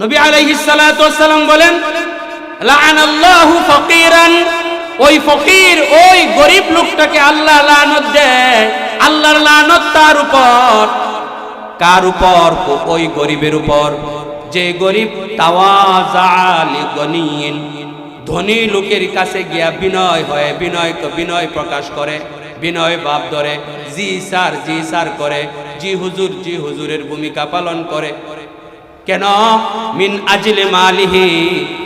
নবী আলাইহিস সালাতু ওয়াস সালাম বলেন, লাআনাল্লাহু ফাকিরান, ওই ফকির ওই গরিব লোকটাকে আল্লাহ লানত দেয়। আল্লাহর লানত তার উপর। কার উপর? ওই গরিবের উপর যে গরিব তাওয়াযা লিগনিয়িন, ধনী লোকের কাছে গিয়া বিনয় হয়, বিনয় প্রকাশ করে, বিনয় ভাব ধরে, জি স্যার করে, জি হুজুরের ভূমিকা পালন করে। কেন? মিন আজলে মালিহি,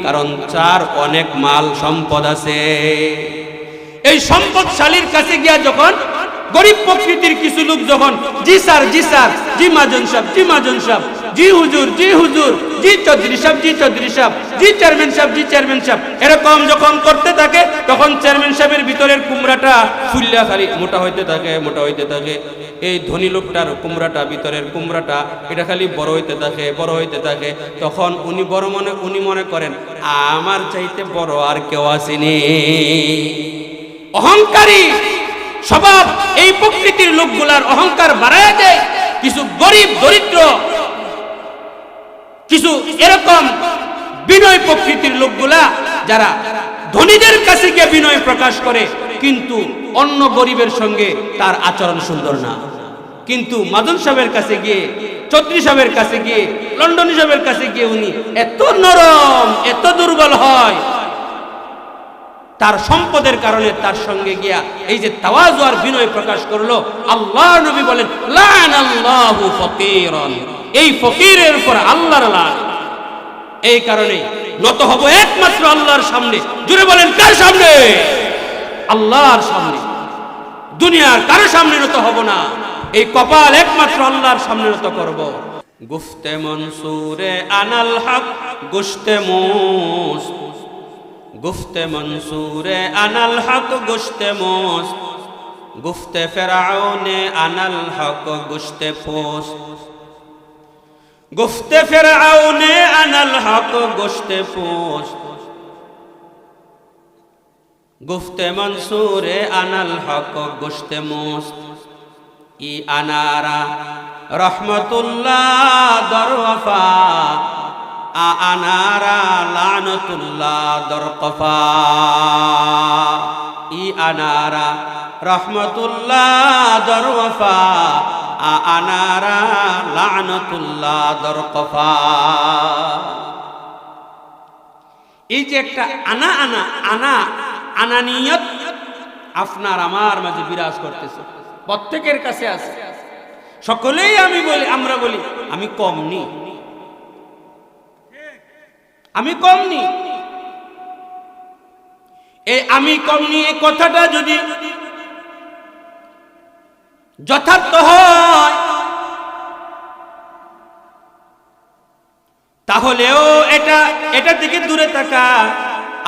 কারণ তার অনেক মাল সম্পদ আছে। এই সম্পদশালীর কাছে গিয়া যখন গরিব প্রকৃতির কিছু লোক যখন জি স্যার, জি মাজন সাহেব, জি হুজুর, জি চৌধুরী সাহেব, জি চেয়ারম্যান সাহেব এরকম যখন করতে থাকে, তখন চেয়ারম্যান সাহেবের ভিতরের কুমড়াটা ফুল্লা খালি মোটা হইতে থাকে। এই ধনী লোকটার কুমড়াটা, ভিতরের কুমড়াটা এটা খালি বড় হইতে থাকে। তখন উনি মনে করেন আমার চাইতে বড় আর কেউ আসেনি। অহংকারী স্বভাব এই প্রকৃতির লোকগুলার অহংকার বাড়ায় দেয়। কিছু গরিব দরিদ্র, কিছু এরকম বিনয় প্রকৃতির লোকগুলা যারা ধনীদের কাছে গিয়ে বিনয় প্রকাশ করে, কিন্তু অন্য গরিবের সঙ্গে তার আচরণ সুন্দর না। কিন্তু মাদন সাহেবের কাছে গিয়ে, চৌধুরী সাহেবের কাছে গিয়ে, লন্ডনী সাহেবের কাছে গিয়ে উনি এত নরম, এত দুর্বল হয়, তার সম্পদের কারণে তার সঙ্গে গিয়া এই যে তাওয়াজু আর বিনয় প্রকাশ করলো। আল্লাহর নবী বলেন, লাআনাল্লাহু ফাকিরান, এই ফকিরের উপর আল্লাহর লানত। এই কারণে নত হব একমাত্র আল্লাহর সামনে। জুড়ে বলেন, কার সামনে? আল্লাহর সামনে। দুনিয়ার কারো সামনে নত হব না। এই কপাল একমাত্র আল্লাহর সামনে নত করব। গুফতে মনসুরে আনাল হক গুশতে মুস, গুফতে মনসুরে আনাল হক গুশতে মুস, গুফতে ফেরাউনে আনাল হক গুশতে পোস, গুফতে ফেরাউনে আনাল হক গুশতে পোস, গুফতে মনসুরে আনাল হক গুশতে মুস। ই আনারা রহমতুল্লাহ দরওয়াফা, আনারা লানতুল্লাহ দরকফা। ই আনারা রহমতুল্লাহ দরওয়াফা, আনারা লানতুল্লাহ দরকফা। এই যে একটা আনানিয়ত আপনার আমার মাঝে বিরাজ করতেছে, প্রত্যেকের কাছে আছে। সকলেই আমরা বলি আমি কম নি, এই আমি কম নি এই কথাটা যদি যথার্থ হয়, তাহলেও এটা থেকে দূরে থাকা।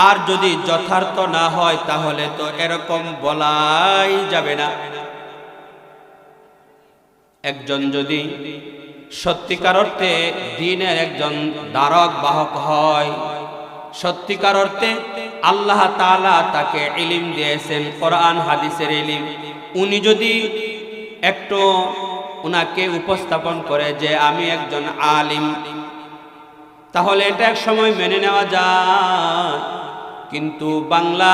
আর যদি যথার্থ না হয়, তাহলে তো এরকম বলাই যাবে না। একজন যদি সত্যিকার অর্থে দ্বীনের একজন ধারক বাহক হয়, সত্যিকার অর্থে আল্লাহ তাআলা তাকে ইলম দিয়েছেন, কোরআন হাদিসের ইলম, উনি যদি একটু উনাকে উপস্থাপন করে যে আমি একজন আলিম, তাহলে এটা এক সময় মেনে নেওয়া যায়। কিন্তু বাংলা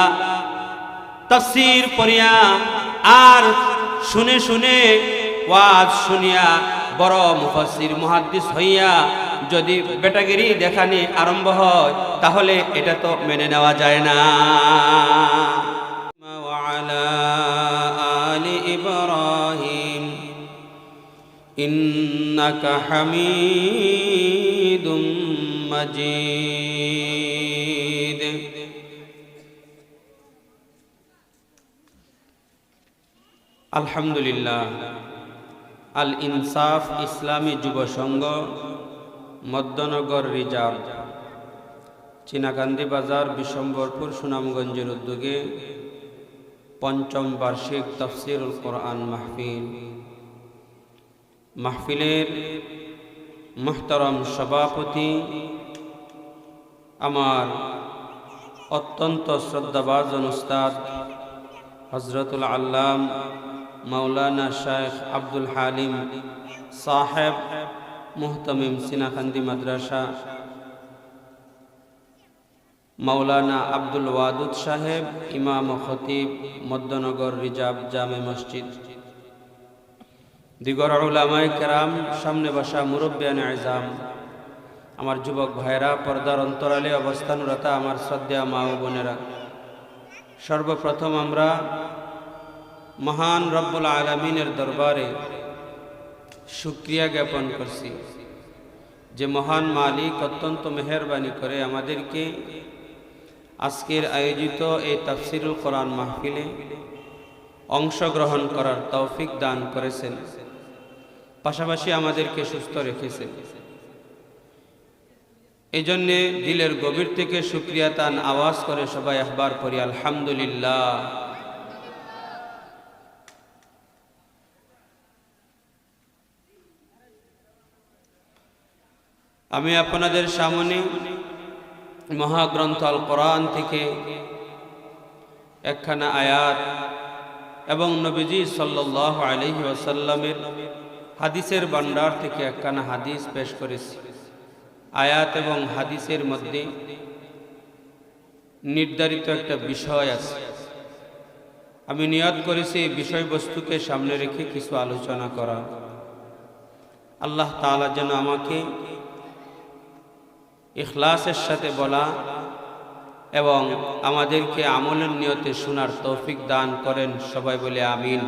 তাফসীর পড়িয়া আর শুনে ওয়াজ শুনিয়া বড় মুফাসসির মুহাদ্দিস হইয়া যদি বেটাগিরি দেখানি আরম্ভ হয়, তাহলে এটা তো মেনে নেওয়া যায় না। ওয়ালা আলি ইব্রাহিম ইন্নাকা হামিদুম মাজিদ। আলহামদুলিল্লাহ। আল ইনসাফ ইসলামী যুব সংঘ, মধ্যনগর রিজার্ভ, চিনাকান্দি বাজার, বিশম্বরপুর, সুনামগঞ্জের উদ্যোগে পঞ্চম বার্ষিক তাফসীরুল কোরআন মাহফিলের মুহতারাম সভাপতি, আমার অত্যন্ত শ্রদ্ধাভাজন উস্তাদ হযরতুল আল্লাম মাওলানা শাইখ আব্দুল হালিম সাহেব মুহতামিম চিনাকান্দি মাদ্রাসা মাওলানা আব্দুল ওয়াদুদ সাহেব, ইমাম ও খতিব, মধ্যনগর রিজার্ভ জামে মসজিদ, দিগর উলামায়ে কেরাম, সামনে বসা মুরব্বিয়ানে আযম, আমার যুবক ভাইরা, পর্দার অন্তরালে অবস্থানরতা আমার শ্রদ্ধেয় মা ও বোনেরা, সর্বপ্রথম আমরা মহান রব্বুল আলামিনের দরবারে শুকরিয়া জ্ঞাপন করছি যে মহান মালিক অত্যন্ত মেহেরবানি করে আমাদেরকে আজকের আয়োজিত এই তাফসিরুল কোরআন মাহফিলে অংশগ্রহণ করার তৌফিক দান করেছেন, পাশাপাশি আমাদেরকে সুস্থ রেখেছেন। এই জন্যে দিলের গভীর থেকে শুকরিয়া তান আওয়াজ করে সবাই একবার পড়ি আলহামদুলিল্লাহ। আমি আপনাদের সামনে মহাগ্রন্থ আল কোরআন থেকে একখানা আয়াত এবং নবীজি সাল্লাল্লাহু আলাইহি ওয়াসাল্লামের হাদিসের ভান্ডার থেকে একখানা হাদিস পেশ করেছি। আয়াত এবং হাদিসের মধ্যে নির্ধারিত একটা বিষয় আছে। আমি নিয়ত করেছি এই বিষয়বস্তুকে সামনে রেখে কিছু আলোচনা করা। আল্লাহ তাআলা যেন আমাকে ইখলাসের সাথে বলা এবং আমাদেরকে আমলের নিয়তে শোনার তৌফিক দান করেন, সবাই বলে আমিন।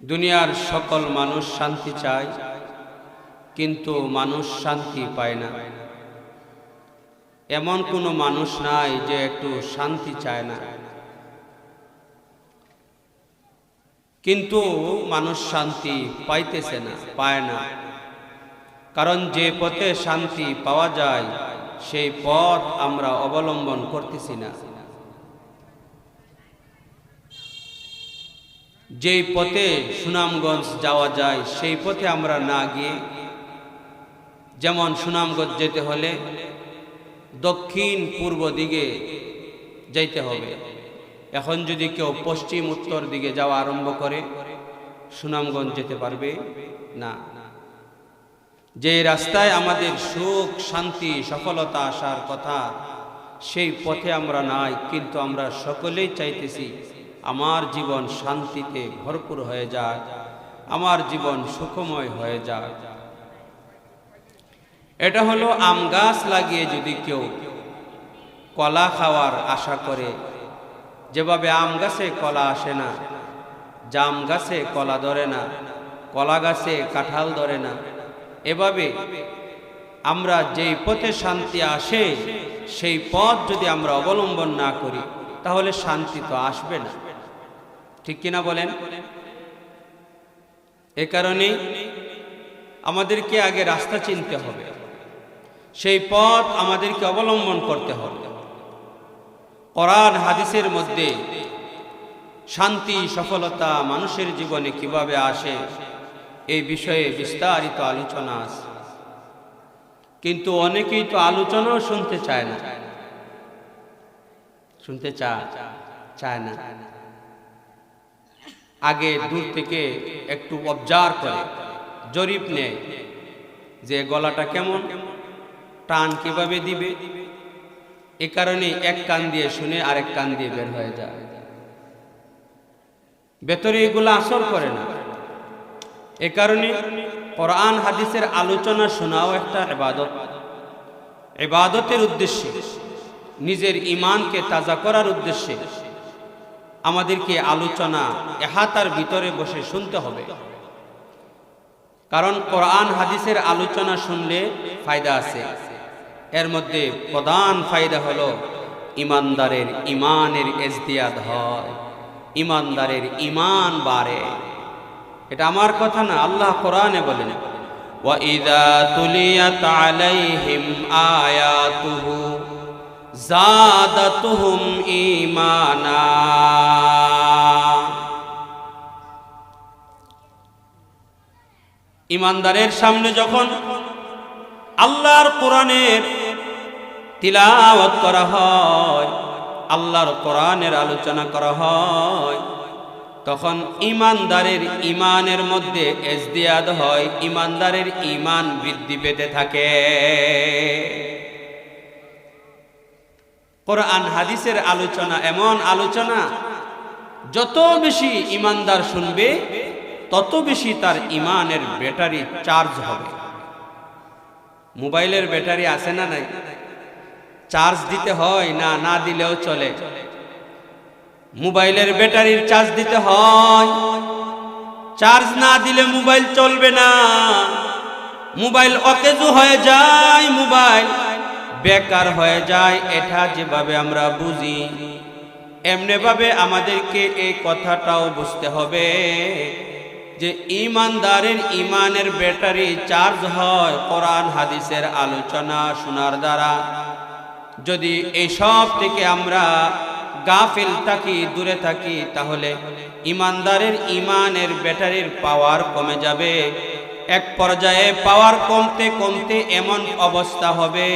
দুনিয়ার সকল মানুষ শান্তি চায়, কিন্তু মানুষ শান্তি পায় না। এমন কোনো মানুষ নাই যে একটু শান্তি চায় না, কিন্তু মানুষ শান্তি পাইতেছে না, পায় না। কারণ যে পথে শান্তি পাওয়া যায় সেই পথ আমরা অবলম্বন করতেছি না। যেই পথে সুনামগঞ্জ যাওয়া যায় সেই পথে আমরা না গিয়ে, যেমন সুনামগঞ্জ যেতে হলে দক্ষিণ পূর্ব দিকে যাইতে হবে। এখন যদি কেউ পশ্চিম উত্তর দিকে যাওয়া আরম্ভ করে সুনামগঞ্জ যেতে পারবে না। যে রাস্তায় আমাদের সুখ, শান্তি, সফলতা আসার কথা সেই পথে আমরা নাই, কিন্তু আমরা সকলেই চাইতেছি আমার জীবন শান্তিতে ভরপুর হয়ে যায়, আমার জীবন সুখময় হয়ে যায়। এটা হলো আম গাছ লাগিয়ে যদি কেউ কলা খাওয়ার আশা করে, যেভাবে আম গাছে কলা আসে না, জাম গাছে কলা ধরে না, কলা গাছে কাঁঠাল ধরে না, এভাবে আমরা যেই পথে শান্তি আসে সেই পথ যদি আমরা অবলম্বন না করি তাহলে শান্তি তো আসবে না, ঠিক কিনা বলেন? এ কারণে আমাদেরকে আগে রাস্তা চিনতে হবে, সেই পথ আমাদেরকে অবলম্বন করতে হবে। কোরআন হাদিসের মধ্যে শান্তি, সফলতা মানুষের জীবনে কিভাবে আসে এই বিষয়ে বিস্তারিত আলোচনা আছে, কিন্তু অনেকেই তো আলোচনাও শুনতে চায় না, শুনতে চায় না। আগে দূর থেকে একটু অবজার্ভ করে, জরিপ নেয় যে গলাটা কেমন, টান কিভাবে দিবে। এ কারণে এক কান দিয়ে শুনে আরেক কান দিয়ে বের হয়ে যায়, ভেতরে এগুলো আসর করে না। এ কারণে কোরআন হাদিসের আলোচনা শোনাও একটা ইবাদত। ইবাদতের উদ্দেশ্যে, নিজের ঈমানকে তাজা করার উদ্দেশ্যে আমাদেরকে আলোচনা এহাতার ভিতরে বসে শুনতে হবে। কারণ কোরআন হাদিসের আলোচনা শুনলে ফায়দা আছে। এর মধ্যে প্রধান ফায়দা হলো ঈমানদারের ঈমানের ইজদিয়াদ হয়, ঈমানদারের ঈমান বাড়ে। এটা আমার কথা না, আল্লাহ কোরআনে বলেন, ওয়া ইযা তুলিয়াত আলাইহিম আয়াতুহু যাদাতুহুম ঈমানা। ঈমানদারের সামনে যখন আল্লাহর কোরআনের তিলাওয়াত করা হয়, আল্লাহর কোরআনের আলোচনা করা হয়, তখন ইমানদারের ইমানের মধ্যে ইজদিয়াদ হয়, ইমানদারের ইমান বৃদ্ধি পেতে থাকে। কোরআন হাদিসের আলোচনা এমন আলোচনা, যত বেশি ইমানদার শুনবে তত বেশি তার ইমানের ব্যাটারি চার্জ হবে। মোবাইলের ব্যাটারি আছে না নাই? চার্জ দিতে হয় না, না দিলেও চলে। মোবাইলের ব্যাটারির চার্জ দিতে হয়, চার্জ না দিলে মোবাইল চলবে না। মোবাইল অকেজো হয়ে যায়, মোবাইল বেকার হয়ে যায়। এটা যেভাবে আমরা বুঝি, এমনি ভাবে আমাদেরকে এই কথাটাও বুঝতে হবে যে ইমানদারের ইমানের ব্যাটারি চার্জ হয় কোরআন হাদিসের আলোচনা শোনার দ্বারা। যদি এইসব থেকে আমরা গাফিল থাকি, দূরে থাকি, তাহলে ইমানদারের ইমানের ব্যাটারির পাওয়ার কমে যাবে। এক পর্যায়ে পাওয়ার কমতে কমতে এমন অবস্থা হবে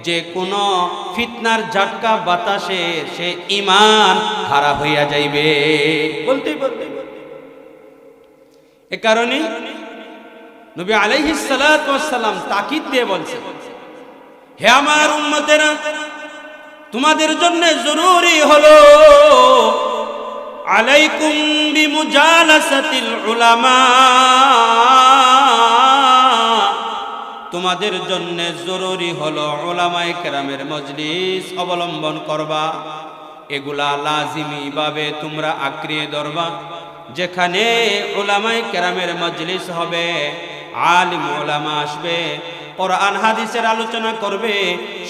যে কোনো ফিতনার ঝটকা বাতাসে সে ইমান হারা হইয়া যাইবে। বলতে এ কারণে নবী আলাইহিস সালাতু ওয়াস সালাম তাকিদ দিয়ে বলছেন, হে আমার উম্মতেরা, তোমাদের জন্য জরুরি হলো আলাইকুম বিমুজালাসাতিল উলামা, তোমাদের জন্য জরুরি হলো উলামায়ে কেরামের মজলিস অবলম্বন করবা। এগুলা লাজিমি ভাবে তোমরা আঁকড়িয়ে ধরবা। যেখানে উলামায়ে কেরামের মজলিস হবে, আলিম উলামা আসবে, কোরআন হাদিসের আলোচনা করবে,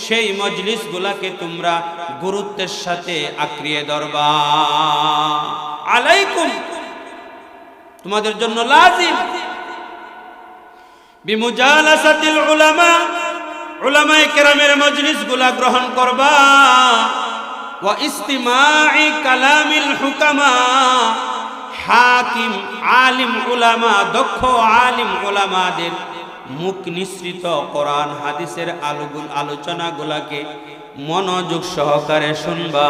সেই মজলিসগুলাকে তোমরা গুরুত্বের সাথে আঁকড়িয়ে ধরবা। আলাইকুম, তোমাদের জন্য লাজিম, বিমুজালাসাতিল উলামা, উলামায়ে কেরামের মজলিসগুলা গ্রহণ করবা। ওয়া ইস্তিমাই কালামিল হুকামা, হাকিম আলিম উলামা, দক্ষ আলিম উলামাদের মুখ নিঃসৃত কোরআন হাদিসের আলোচনাগুলাকে মনোযোগ সহকারে শুনবা।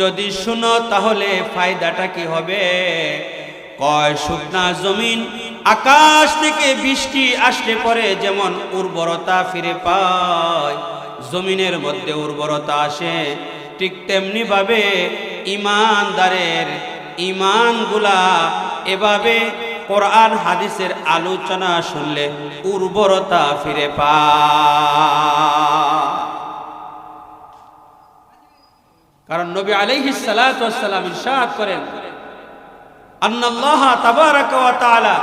যদি শুনো তাহলে ফায়দাটা কি হবে? কয় শুকনা জমিন আকাশ থেকে বৃষ্টি আসলে পরে যেমন উর্বরতা ফিরে পায়, জমিনের মধ্যে উর্বরতা আসে, ঠিক তেমনি ভাবে ইমানদারের ইমানগুলা এভাবে কোরআন হাদিসের আলোচনা শুনলে উর্বরতা ফিরে পায়। কারণ নবী আলাইহিস সালাতু ওয়াস সালাম ইরশাদ করেন, আন্নাল্লাহ তাবারাকা ওয়া তাআলা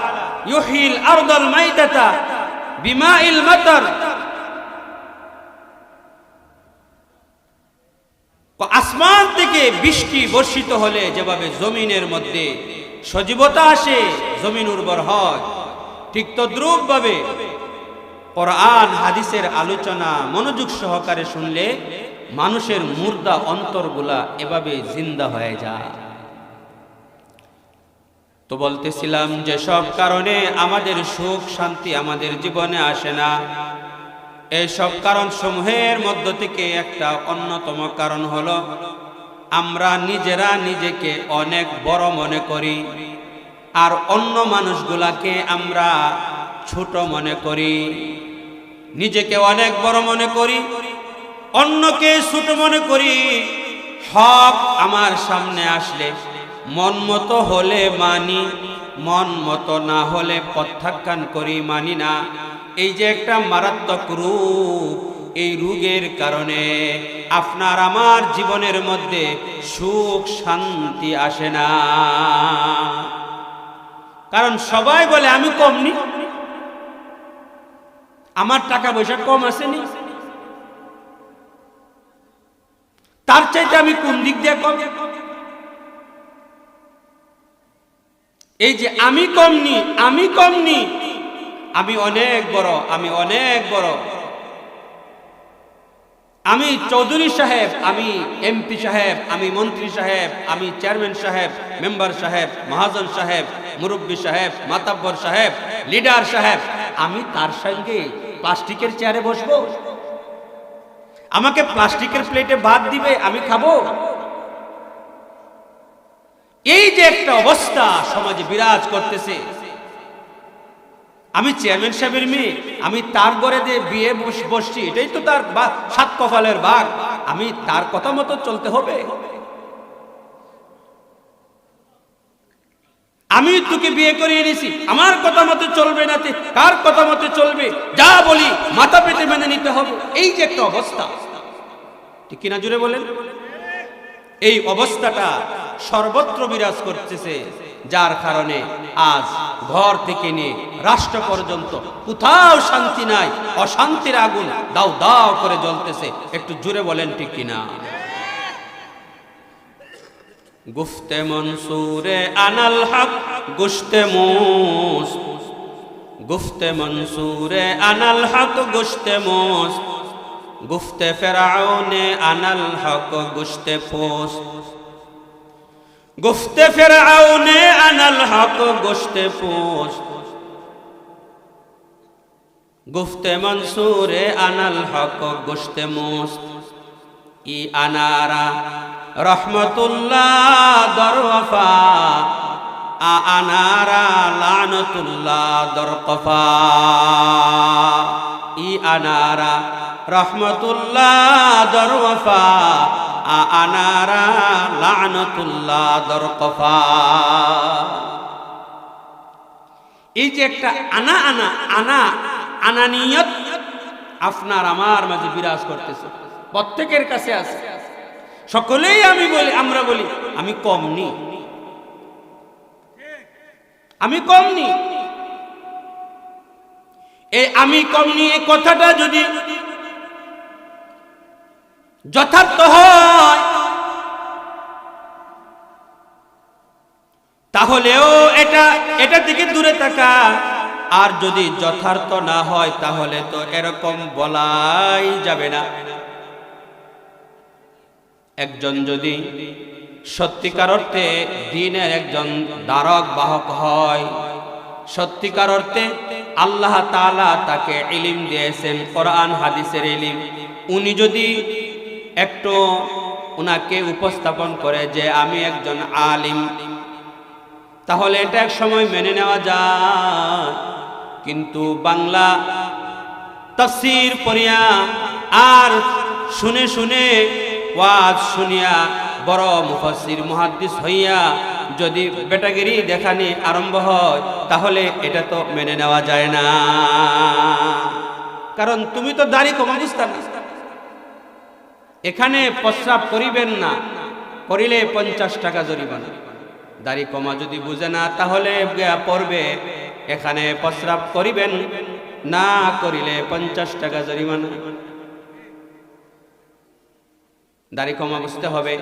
ইউহিল আরদাল মাইতাতা বিমাইল মাতার। আসমান থেকে বৃষ্টি বর্ষিত হলে যেভাবে জমিনের মধ্যে সজীবতা আসে, জমিন উর্বর হয়, ঠিক তদ্রূপ ভাবে কোরআন হাদিসের আলোচনা মনোযোগ সহকারে শুনলে মানুষের মুর্দা অন্তরগুলা এভাবে জিন্দা হয়ে যায়। তো বলতেছিলাম যে সব কারণে আমাদের সুখ শান্তি আমাদের জীবনে আসে না। এই সব কারণ সমূহের মধ্য থেকে একটা অন্যতম কারণ হলো আমরা নিজেরা নিজেকে অনেক বড় মনে করি, আর অন্য মানুষগুলাকে আমরা ছোট মনে করি। নিজেকে অনেক বড় মনে করি, অন্যকে ছোট মনে করি। হক আমার সামনে আসলে মন মতো হলে মানি, মন মতো না হলে প্রত্যাখ্যান করি, মানি না। এই যে একটা মারাত্মক রোগ, এই রোগের কারণে আপনার আমার জীবনের মধ্যে সুখ শান্তি আসে না। কারণ সবাই বলে আমি কম নি, আমার টাকা পয়সা কম আসেনি, তার চাইতে আমি কোন দিক দিয়ে কম। এই যে আমি কম নি, আমি কম নি, আমি অনেক বড়, আমি অনেক বড়, আমি চৌধুরী সাহেব, আমি এমপি সাহেব, আমি মন্ত্রী সাহেব, আমি চেয়ারম্যান সাহেব, মেম্বার সাহেব, মহাজন সাহেব, মুরব্বী সাহেব, মাতাব্বর সাহেব, লিডার সাহেব, আমি তার সঙ্গে প্লাস্টিকের চেয়ারে বসবো? আমাকে প্লাস্টিকের প্লেটে ভাত দিবে, আমি খাবো? এই যে একটা অবস্থা সমাজে বিরাজ করতেছে, আমি চেয়ারম্যান সাহেবের মেয়ে, আমি তার ঘরে যে বিয়ে বসছি, এটাই তো তার সাত কপালের ভাগ, আমি তার কথা মতো চলতে হবে। আমি তোকে বিয়ে করিয়ে নিছি, আমার কথা মতো চলবে না, কার কথা মতো চলবে, যা বলি মাথা পেতে মেনে নিতে হবে। এই যে একটা অবস্থা, ঠিক কিনা জুড়ে বলেন? এই অবস্থাটা সর্বত্র বিরাজ করতেছে, যার কারণে আজ ঘর থেকে নিয়ে রাষ্ট্র পর্যন্ত কোথাও শান্তি নাই, অশান্তির আগুন দাও দাও করে জ্বলতেছে। একটু জুড়ে বলেন ঠিক কিনা? গুফতে মনসুরে আনাল হক গুশতে মুস, গুফতে মনসুরে আনাল হক গুশতে মুস, গুফতে ফেরাউনে আনাল হক গুশতে পোস, গুফতে ফেরাউনে আনাল হক গুশতে পোস, গুফতে মনসুরে আনাল হক গুশতে মুস। ই আনারা রহমতুল্লাহ দরওয়াফা, আ আনারা লানতুল্লাহ দরকফা। ই আনারা রহমতুল্লাহ দরওয়াফা, আ আনারা লানতুল্লাহ দরকফা। এই যে একটা আনা আনা আনা আনানিয়ত আপনার আমার মাঝে বিরাজ করতেছে, প্রত্যেকের কাছে আছে। সকলেই আমি বলি, আমরা বলি আমি কম নি, আমি কম নি। এই আমি কম নি এই কথাটা যদি যথার্থ হয়, তাহলেও এটা থেকে দূরে থাকা। আর যদি যথার্থ না হয়, তাহলে তো এরকম বলাই যাবে না। একজন যদি সত্যিকার অর্থে দ্বীনের একজন ধারক বাহক হয়, সত্যিকার অর্থে আল্লাহ তাআলা তাকে ইলম দিয়েছেন, কোরআন হাদিসের ইলম, উনি যদি একটু উনাকে উপস্থাপন করে যে আমি একজন আলিম, তাহলে এটা এক সময় মেনে নেওয়া যায়। কিন্তু বাংলা তাফসীর পড়িয়া আর শুনে শুনে ওয়াজ শুনিয়া বড় মুফাসসির মুহাদ্দিস হইয়া যদি বেটাগিরি দেখানি আরম্ভ হয়, তাহলে এটা তো মেনে নেওয়া যায় না। কারণ তুমি তো দাড়ি কমা বুঝতা না। এখানে প্রস্রাব করিবেন না, করিলে 50 টাকা জরিমানা। দাড়ি কমা যদি বুঝে না, তাহলে পড়বে এখানে প্রস্রাব করিবেন না, করিলে 50 টাকা জরিমানা। দাড়ি কমা বুঝতে হবে।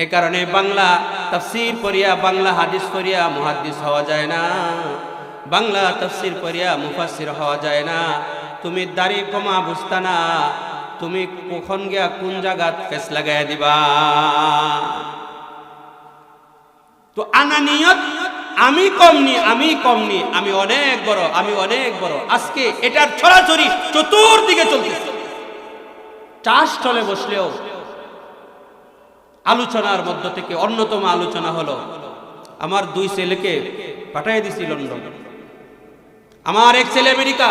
এ কারণে বাংলা তাফসীর পড়িয়া, বাংলা হাদিস পড়িয়া মুহাদ্দিস হওয়া যায় না, বাংলা তাফসীর পড়িয়া মুফাসসির হওয়া যায় না। তুমি দাড়ি কমা বুঝতা না, তুমি কখন গিয়া কোন জায়গাত ফেস লাগাইয়া দিবা। তো আনানিয়ত, আমি কম নি, আমি কম নি, আমি অনেক বড়, আমি অনেক বড়, আজকে এটার ছড়াছড়ি চতুর্দিকে চলতেছে। চাষ চলে বসলেও আলোচনার মধ্য থেকে অন্যতম আলোচনা হলো, আমার 2 ছেলেকে পাঠিয়ে দিছি লন্ডন, আমার এক ছেলে আমেরিকা,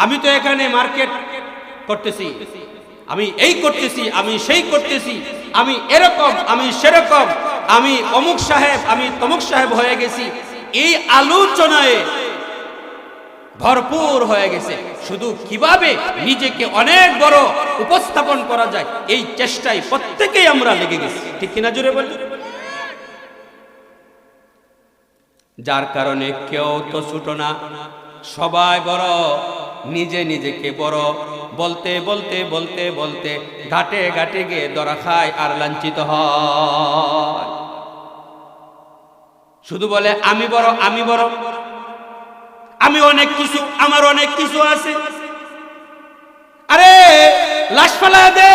আমি তো এখানে মার্কেট করতেছি, আমি এই করতেছি, আমি সেই করতেছি, আমি এরকম, আমি সেরকম, আমি অমুক সাহেব, আমি তমুক সাহেব হয়ে গেছি। এই আলোচনায় ভরপুর হয়ে গেছে। শুধু কিভাবে নিজেকে অনেক বড় উপস্থাপন করা যায়, এই চেষ্টায় প্রত্যেকেই আমরা লেগে গেছি, ঠিক কিনা জুড়ে বলি? যার কারণে কেউ তো ছোট না, সবাই বড়, নিজে নিজেকে বড় বলতে বলতে বলতে বলতে ঘাটে ঘাটে গিয়ে ধরা খায় আর লাঞ্ছিত হয়। শুধু বলে আমি বড়, আমি বড়, আমি অনেক কিছু, আমার অনেক কিছু আছে। আরে লাশ ফালায় দে,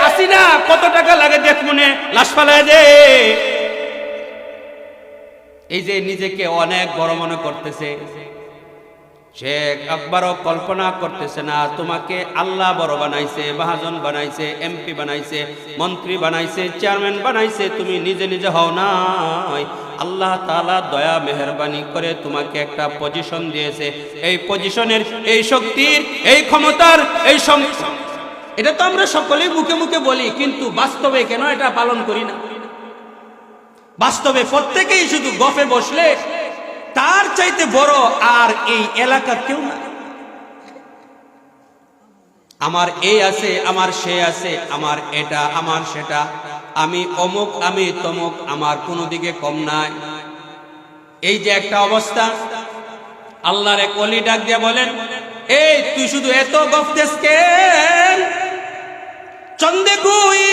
আসি না, কত টাকা লাগে দেখ মনে, লাশ ফালায় দে। এই যে নিজেকে অনেক বড় মনে করতেছে, শেখ আকবরও কল্পনা করতেছে না তোমাকে আল্লাহ বড় বানাইছে, মহাজন বানাইছে, এমপি বানাইছে, মন্ত্রী বানাইছে, চেয়ারম্যান বানাইছে, তুমি নিজে নিজে হও নাই। আল্লাহ তাআলা দয়া মেহেরবানি করে তোমাকে একটা পজিশন দিয়েছে। এই পজিশনের, এই শক্তির, এই ক্ষমতার, এই এটা তো আমরা সকলেই মুখে মুখে বলি, কিন্তু বাস্তবে কেন এটা পালন করি না? বাস্তবে প্রত্যেকেই শুধু গফে বসলে তার চাইতে বড় আর এই এলাকার কেউ না। আমার এই আছে, আমার সে আছে, আমার এটা, আমার সেটা, আমি অমুক, আমি তমুক, আমার কোনো দিকে কম নাই। এই যে একটা অবস্থা, আল্লাহর এক ওলি ডাক দিয়ে বলেন, এই তুই শুধু এত গফতেস কেন? চন্দে গুই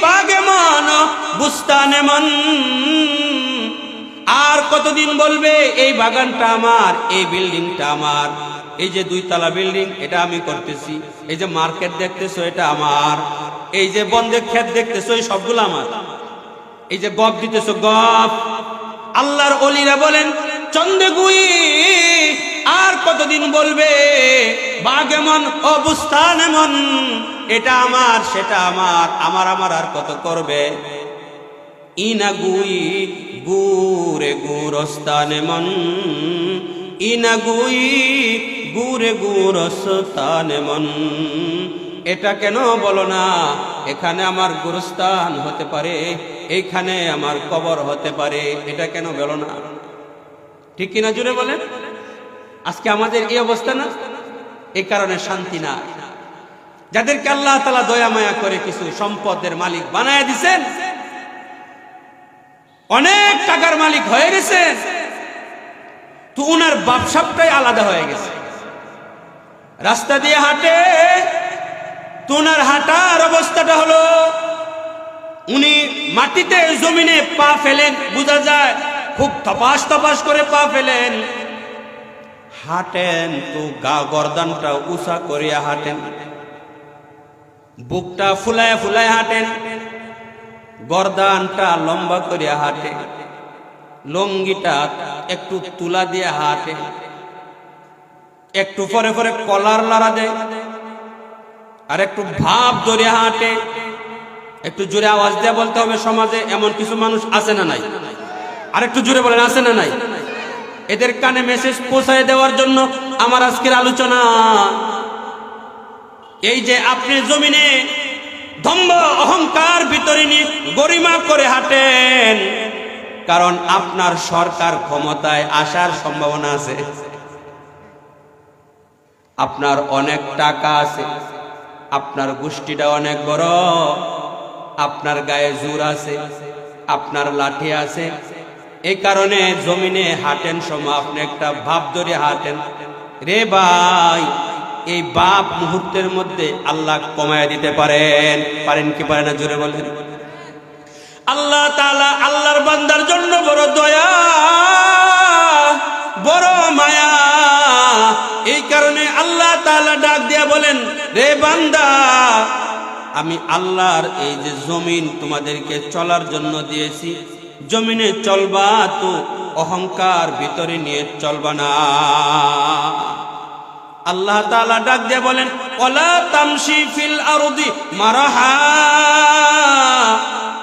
বাগে মন বুস্তানে মন, আর কতদিন বলবে এই বাগানটা আমার, এই বিল্ডিংটা আমার, এই যে 2 তলা বিল্ডিং এটা আমি করতেছি, এই যে মার্কেট দেখতেছো এটা আমার, এই যে বন্ধের ক্ষেত দেখতেছো এই সবগুলো আমার, এই যে গপ দিতেছো গপ। আল্লাহর ওলিরা বলেন চন্দে গুই আর কতদিন বলবে বাগে মন ও বুস্তানে মন, এটা আমার, সেটা আমার, আমার আমার আর কত করবে? ইনাগুই গুরে গুরস্তানে মন, ইনাগুই গুরে গুরস্তানে মন। এটা কেন বলো না? এখানে আমার গুরস্থান হতে পারে, এইখানে আমার কবর হতে পারে, এটা কেন বলো না? ঠিক কিনা জুড়ে বলেন? আজকে আমাদের এই অবস্থা না, এই কারণে শান্তি না। যাদেরকে আল্লাহ তাআলা দয়া মায়া করে কিছু সম্পদের মালিক বানায় দিছেন, অনেক টাকার মালিক হয়ে গেছেন, তো উনার ব্যবসাটাই আলাদা হয়ে গেছে। রাস্তা দিয়ে হাঁটে, তো উনার হাঁটার অবস্থাটা হলো উনি মাটিতে জমিনে পা ফেলেন, বোঝা যায় খুব তপাস তপাস করে পা ফেলেন। হাঁটেন তো গা গর্দানটা উঁচা করিয়া হাঁটেন, বুকটা ফুলায় ফুলায় হাঁটেন, গর্দানটা লম্বা করিয়া হাঁটে, লঙ্গিটা একটু তুলা দিয়ে হাঁটে, একটু পরে পরে কলার লাড়া দেয়, আর একটু ভাব ধরে হাঁটে। একটু জোরে আওয়াজ দিয়ে বলতে হবে, সমাজে এমন কিছু মানুষ আছে না নাই? আর একটু জোরে বলেন, আছে না নাই? এদের কানে মেসেজ পৌঁছায় দেওয়ার জন্য আমার আজকের আলোচনা। এই যে আপনি জমিনে দম্ভ অহংকার ভিতরে নিয়ে গরিমা করে হাঁটেন, কারণ আপনার সরকার ক্ষমতায় আসার সম্ভাবনা আছে, আপনার অনেক টাকা আছে, আপনার গোষ্ঠীটা অনেক বড়, আপনার গায়ে জোর আছে, আপনার লাঠি আছে। এই কারণে জমিনে হাঁটেন সময় আপনি একটা ভাব ধরে হাঁটেন। রে ভাই, এই বাপ মুহূর্তের মধ্যে আল্লাহ কমায় দিতে পারেন, পারেন কি পারেন না? জোরে বলেন। আল্লাহ তাআলা আল্লাহর বান্দার জন্য বড় দয়া, বড় মায়া। এই কারণে আল্লাহ তাআলা ডাক দিয়া বলেন, রে বান্দা, আমি আল্লাহর এই যে জমিন তোমাদেরকে চলার জন্য দিয়েছি, জমিনে চলবা তো অহংকার ভিতরে নিয়ে চলবা না। আল্লাহ তাআলা ডাক দিয়ে বলেন, ওয়ালা তামশি ফিল আরদি মারাহা,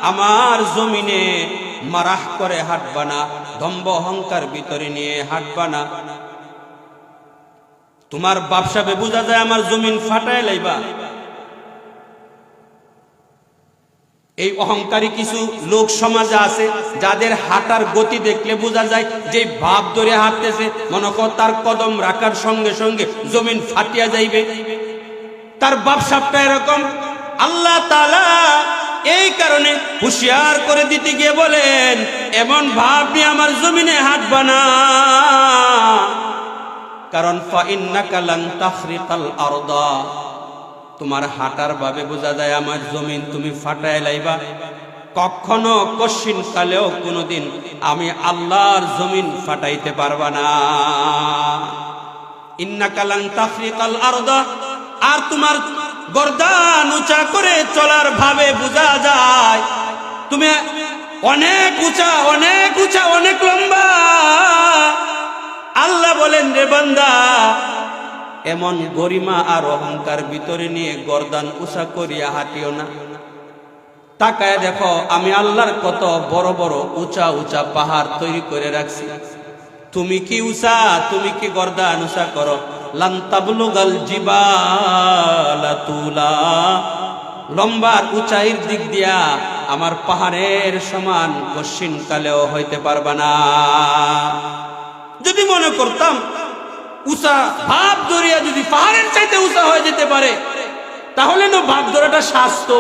আমার জমিনে মারাহ করে হাঁটবা না, দম্ভ অহংকার ভিতরে নিয়ে হাঁটবা না। তোমার ব্যবসাবে বোঝা যায় আমার জমিন ফাটায় লাইবা। এই অহংকারী কিছু লোক সমাজে আছে, যাদের হাঁটার গতি দেখলে বোঝা যায় যে ভাব ধরে হাঁটতেছে, মনে কর তার কদম রাখার সঙ্গে সঙ্গে জমিন ফাটিয়া যাইবে। তার ব্যবসাটা এরকম। আল্লাহ তাআলা এই কারণে হুঁশিয়ার করে দিতে গিয়ে বলেন, এমন ভাব নিয়ে আমার জমিনে হাঁটবা না, কারণ ফাইন্নাকা লান তাখরিকাল আরদা, তোমার হাঁটার ভাবে বোঝা যায় আমার জমিন তুমি ফাটায় লাইবা। কখনো কশিন কালেও কোনোদিন আমি আল্লাহর জমিন ফাটাইতে পারবা না। ইন্নাকা লান তাখরিকাল আরদা, আর তোমার গর্দান উঁচা করে চলার ভাবে বোঝা যায় তুমি অনেক উঁচা, অনেক উঁচা, অনেক লম্বা। আল্লাহ বলেন, রে বান্দা, এমন গরিমা আর অহংকার ভিতরে নিয়ে গর্দান উঁচা করিয়া হাঁটিও না। তাকায় দেখো আমি আল্লাহর কত বড় বড় উঁচা উঁচা পাহাড় তৈরি করে রাখছি। তুমি কি উঁচা, তুমি কি গর্দান উঁচা করো? লান তাবলুগাল জিবালা তুলা, লম্বার উঁচাইয়ের দিক দিয়া আমার পাহাড়ের সমান কশিন কালেও হইতে পারবা না। যদি মনে করতাম উঁচা ভাব ধরিয়া যদি পাহাড়ের চাইতে উঁচা হয়ে যেতে পারে, তাহলে না ভাব ধরাটা স্বাস্থ্য।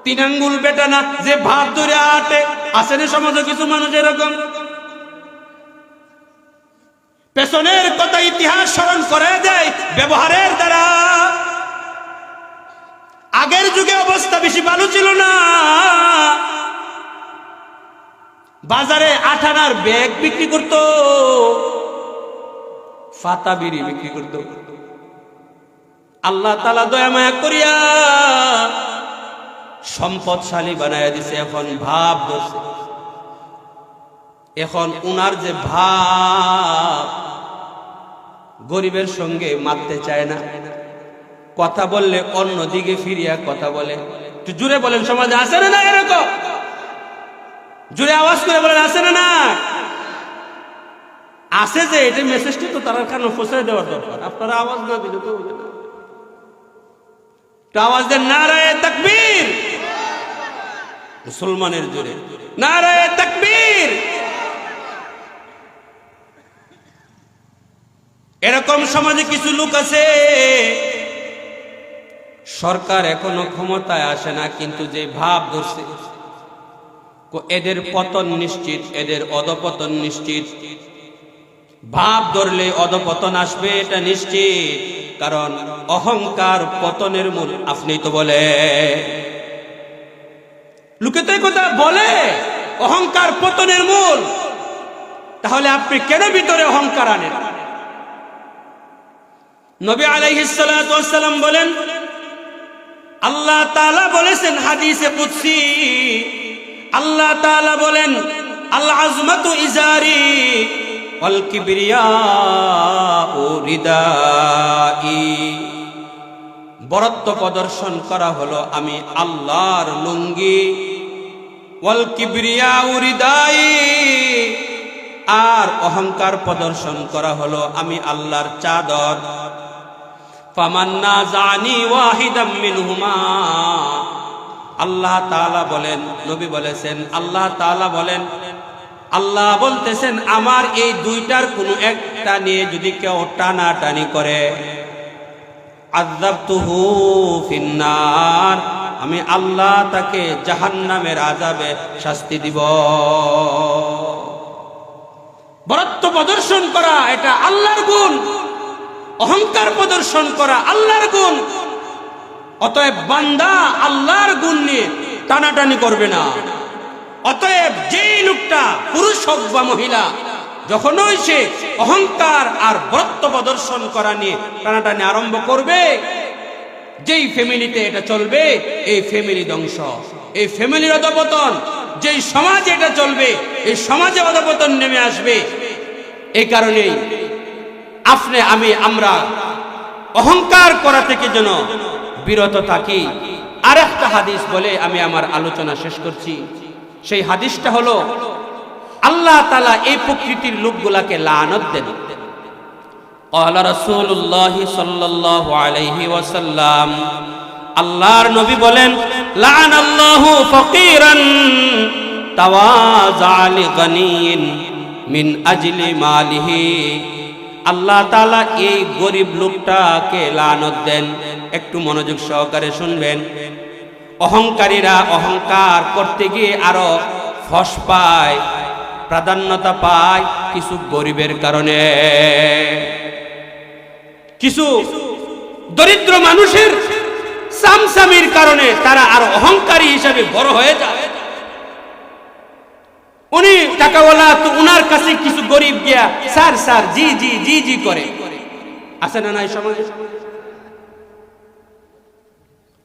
3 আঙ্গুল বেটা না যে ভাব ধরে আটে, আছে না সমাজে কিছু মানুষ এরকম। পেছনের কথা ইতিহাস স্মরণ করে দেয় ব্যবহারের দ্বারা। আগের যুগে অবস্থা বেশি ভালো ছিল না। বাজারে 8 আনার ব্যাগ বিক্রি করতো, ফাতা বিড়ি বিক্রি করতো। আল্লাহ তাআলা দয়া মায়া করিয়া সম্পদশালী বানায়া দিছে। এখন ভাব ধরছে। এখন উনার যে ভাব, গরিবের সঙ্গে মারতে চায় না। কথা বললে অন্যদিকে ফিরিয়া কথা বলে। একটু জুড়ে বলেন, সমাজে আছে না এরকম? জুড়ে আওয়াজ করে বলেন, আছে না? আছে যে এটা মেসেজটি তো তার কারণে পৌঁছে দেওয়ার দরকার। আপনারা আওয়াজ না দিলে তো হবে না। আওয়াজ দেন নারায়ে তাকবীর। মুসলমানের জোরে নারায়ে তাকবীর। এরকম সমাজে কিছু লোক আছে, সরকার এখনো ক্ষমতায় আসে না, কিন্তু যে ভাব ধরছে এদের পতন নিশ্চিত, এদের অধপতন নিশ্চিত। ভাব ধরলে অধপতন আসবে, এটা নিশ্চিত। কারণ অহংকার পতনের মূল। আপনি তো বলে লোকে তো কথা বলে অহংকার পতনের মূল। তাহলে আপনি কেন ভিতরে অহংকার আনেন? নবী আলাইহিস সালাতু ওয়াস সালাম বলেন, আল্লাহ তাআলা বলেছেন হাদিসে কুদসি, আল্লাহ তাআলা বলেন আল আযমাতু ইজারি ওয়াল কিবরিয়াউ রিদাই। বরত্ব প্রদর্শন করা হলো আমি আল্লাহর লুঙ্গি, ওয়াল কিবরিয়াউ রিদাই, আর অহংকার প্রদর্শন করা হলো আমি আল্লাহর চাদর। ফামান্না জানি ওয়াহিদাম মিনহুমা, আল্লাহ তাআলা বলেন, নবী বলেছেন, আল্লাহ তাআলা বলেন, আল্লাহ বলতেছেন আমার এই দুইটার কোনো একটা নিয়ে যদি কেউ টানাটানি করে, আযাবতুহু ফিন্নার, আমি আল্লাহ তাকে জাহান্নামের আযাবে শাস্তি দিব। বরত্ব প্রদর্শন করা এটা আল্লাহর গুণ, অহংকার প্রদর্শন করা আল্লাহর গুণ। অতএব বান্দা আল্লাহর গুণ নিয়ে টানাটানি করবে না। অতএব যেই লোকটা পুরুষ হোক বা মহিলা, যখনই সে অহংকার আর বরত্ব প্রদর্শন করা নিয়ে টানাটানি আরম্ভ করবে, যেই ফ্যামিলিতে এটা চলবে এই ফ্যামিলি ধ্বংস, এই ফ্যামিলির অধঃপতন। যেই সমাজে এটা চলবে এই সমাজে অধঃপতন নেমে আসবে। এই কারণেই আমরা অহংকার করা থেকে যেন বিরত থাকি। আর একটা হাদিস বলে আমি আমার আলোচনা শেষ করছি। সেই হাদিসটা হলো, আল্লাহ তাআলা এই প্রকৃতির লোকগুলাকে লানত দেন। ক্বালা রাসূলুল্লাহ সাল্লাল্লাহু আলাইহি ওয়াসাল্লাম, আল্লাহর নবী বলেন, লা'নাল্লাহু ফাকীরান তাওয়াযা লিগানিয়িন মিন আজলি মালিহি। আল্লাহ তাআলা এই গরিব লোকটাকে লানত দেন। একটু মনোযোগ সহকারে শুনবেন। অহংকারীরা অহংকার করতে গিয়ে আরো ফস পায়, প্রাধান্যতা পায় কিছু গরিবের কারণে। কিছু দরিদ্র মানুষের সামসামির কারণে তারা আরো অহংকারী হিসাবে বড় হয়ে যায়। উনি টাকাওয়ালা, তো উনার কাছে কিছু গরিব গিয়া স্যার স্যার জি জি জি জি করে। আছে না নাই সমাজে?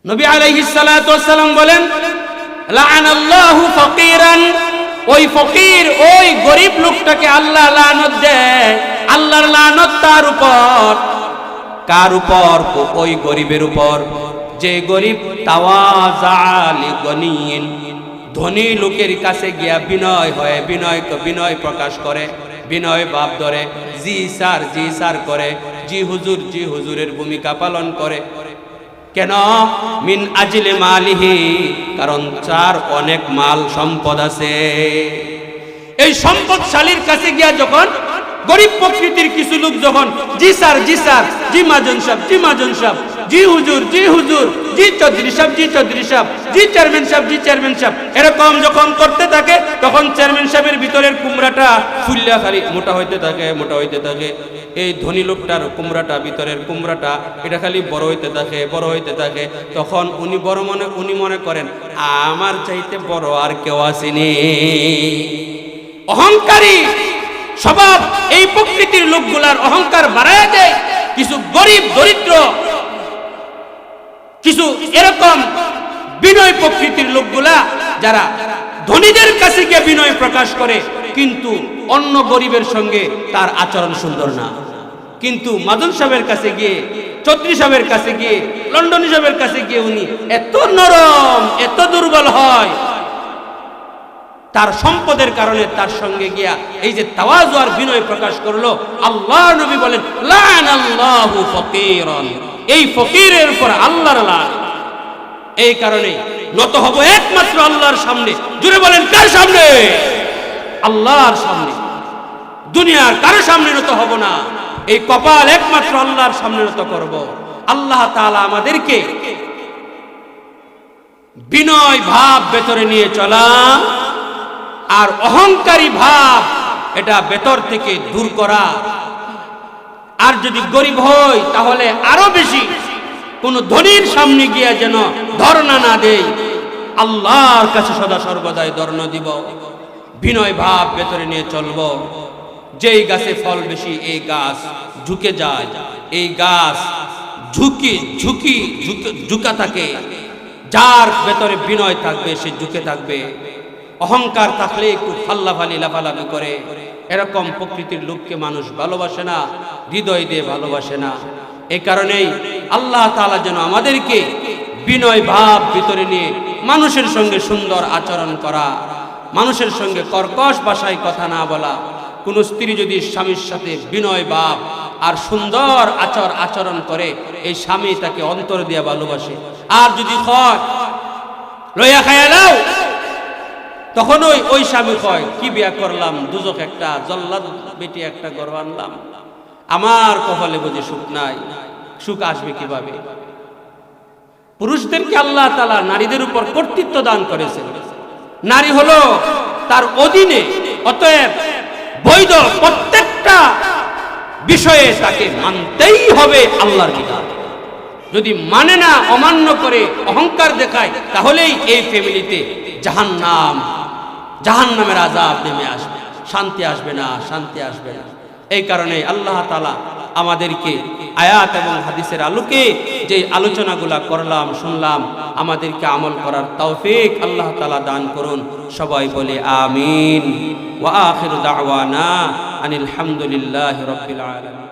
নবী আলাইহিস সালাতু ওয়াস সালাম বলেন, লা'নাল্লাহু ফাকীরান, ওই ফকির ওই গরিব লোকটাকে আল্লাহ লানত দেয়। আল্লাহর লানত তার উপর। কার উপর? ওই গরিবের উপর যে গরিব তাওয়াযা লিগনিয়িন, ধনী লোকের কাছে গিয়া বিনয় হয়, বিনয় প্রকাশ করে, বিনয় ভাব ধরে, জি স্যার করে, জি হুজুরের ভূমিকা পালন করে। কেন? মিন আজলি মালিহি, কারণ তার অনেক মাল সম্পদ আছে। এই সম্পদশালীর কাছে গিয়া যখন গরিব প্রকৃতির কিছু লোক যখন জি স্যার, জি মাজন সাহেব, জি হুজুর, জি চৌধুরী সাহেব, জি চেয়ারম্যান সাহেব এরকম যখন করতে থাকে, তখন চেয়ারম্যান সাহেবের ভিতরের কুমড়াটা ফুললা খালি মোটা হইতে থাকে। এই ধনী লোকটার কুমড়াটা, ভিতরের কুমড়াটা এটা খালি বড় হইতে থাকে। তখন উনি মনে করেন আমার চাইতে বড় আর কেউ আসেনি। অহংকারী স্বভাব এই প্রকৃতির লোকগুলার অহংকার বাড়ায় দেয়। কিছু গরিব দরিদ্র, কিছু এরকম বিনয় প্রকৃতির লোকগুলা যারা ধনীদের কাছে গিয়ে বিনয় প্রকাশ করে, কিন্তু অন্য গরিবের সঙ্গে তার আচরণ সুন্দর না। কিন্তু মাদুন সাহেবের কাছে গিয়ে, চৌধুরী সাহেবের কাছে গিয়ে, লন্ডনী সাহেবের কাছে গিয়ে উনি এত নরম, এত দুর্বল হয়, তার সম্পদের কারণে তার সঙ্গে গিয়া এই যে তাওয়াজু আর বিনয় প্রকাশ করলো। আল্লাহর নবী বলেন লানাল্লাহু ফকিরান, এই ফকিরের উপর আল্লাহর লান। এই কারণে নত হব একমাত্র আল্লাহর সামনে। জুড়ে বলেন কার সামনে? আল্লাহর সামনে। দুনিয়ার কারো সামনে নত হব না। এই কপাল একমাত্র আল্লাহর সামনে নত করব। আল্লাহ তাআলা আমাদেরকে বিনয় ভাব ভেতরে নিয়ে চলা আর অহংকারী ভাব এটা ভেতর থেকে দূর করা। আর যদি গরিব হই তাহলে আরো বেশি কোন ধনীর সামনে গিয়া যেন ধর্ণা না দেই, আল্লাহর কাছে সদা সর্বদাই ধর্ণা দিব। বিনয় ভাব ভেতরে নিয়ে চলব। যেই গাছে ফল বেশি এই গাছ ঝুঁকে যায়, এই গাছ ঝুঁকা থাকে। যার ভেতরে বিনয় থাকবে সে ঝুঁকে থাকবে। অহংকার থাকলে একটু লাফালাফি করে। এরকম প্রকৃতির লোককে মানুষ ভালোবাসে না, হৃদয় দিয়ে ভালোবাসে না। এই কারণেই আল্লাহ তাআলা যেন আমাদেরকে বিনয় ভাব ভিতরে নিয়ে মানুষের সঙ্গে সুন্দর আচরণ করা, মানুষের সঙ্গে কর্কশ ভাষায় কথা না বলা। কোন স্ত্রী যদি স্বামীর সাথে বিনয় ভাব আর সুন্দর আচরণ করে, এই স্বামী তাকে অন্তর দিয়ে ভালোবাসে। আর যদি হয় লইয়া খাইয়া দাও, তখন ওই স্বামী কয় কি বিয়া করলাম, দুজক একটা জল্লাদ বেটি একটা গর্ব আনলাম, আমার কপালে বুঝি সুখ নাই, সুখ আসবে কিভাবে? পুরুষদেরকে আল্লাহ তাআলা নারীদের উপর কর্তৃত্ব দান করেছে। নারী হলো তার অধীনে, অতএব বৈধ প্রত্যেকটা বিষয়ে তাকে মানতেই হবে আল্লাহর বিধান। যদি মানে না, অমান্য করে অহংকার দেখায়, তাহলেই এই ফ্যামিলিতে জাহান্নামের আযাব নেমে আসবে, শান্তি আসবে না। এই কারণে আল্লাহ তাআলা আমাদেরকে আয়াত এবং হাদিসের আলোকে যে আলোচনাগুলা করলাম, শুনলাম, আমাদেরকে আমল করার তৌফিক আল্লাহ তাআলা দান করুন। সবাই বলে আমিন। ওয়া আখিরু দাওয়ানা আনিল হামদুলিল্লাহি রাব্বিল আলামিন।